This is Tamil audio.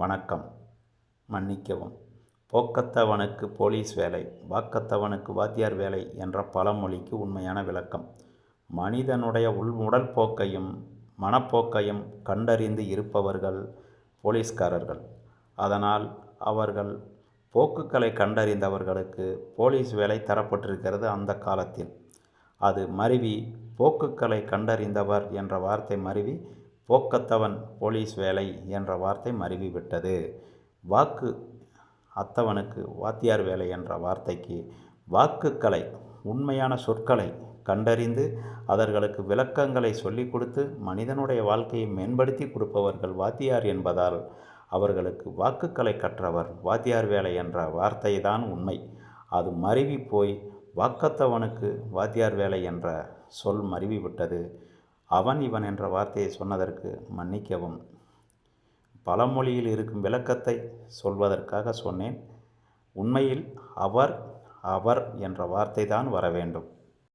வணக்கம். மன்னிக்கவும். போக்கத்தவனுக்கு போலீஸ் வேலை, வாக்கத்தவனுக்கு வாத்தியார் வேலை என்ற பழமொழிக்கு உண்மையான விளக்கம். மனிதனுடைய உடல் போக்கையும் மனப்போக்கையும் கண்டறிந்து இருப்பவர்கள் போலீஸ்காரர்கள். அதனால் அவர்கள் போக்குகளை கண்டறிந்தவர்களுக்கு போலீஸ் வேலை தரப்பட்டிருக்கிறது. அந்த காலத்தில் அது மருவி போக்குகளை கண்டறிந்தவர் என்ற வார்த்தை மருவி போக்கத்தவன் போலீஸ் வேலை என்ற வார்த்தை மருவிவிட்டது. வாக்கு அத்தவனுக்கு வாத்தியார் வேலை என்ற வார்த்தைக்கு வாக்குகளை, உண்மையான சொற்களை கண்டறிந்து அவர்களுக்கு விளக்கங்களை சொல்லிக் கொடுத்து மனிதனுடைய வாழ்க்கையை மேம்படுத்தி கொடுப்பவர்கள் வாத்தியார் என்பதால் அவர்களுக்கு வாக்குகளை கற்றவர் வாத்தியார் வேலை என்ற வார்த்தை தான் உண்மை. அது மருவி போய் வாக்கத்தவனுக்கு வாத்தியார் வேலை என்ற சொல் மருவிவிட்டது. அவன் இவன் என்ற வார்த்தையை சொன்னதற்கு மன்னிக்கவும். பழமொழியில் இருக்கும் விளக்கத்தை சொல்வதற்காக சொன்னேன். உண்மையில் அவர் என்ற வார்த்தை தான் வர வேண்டும்.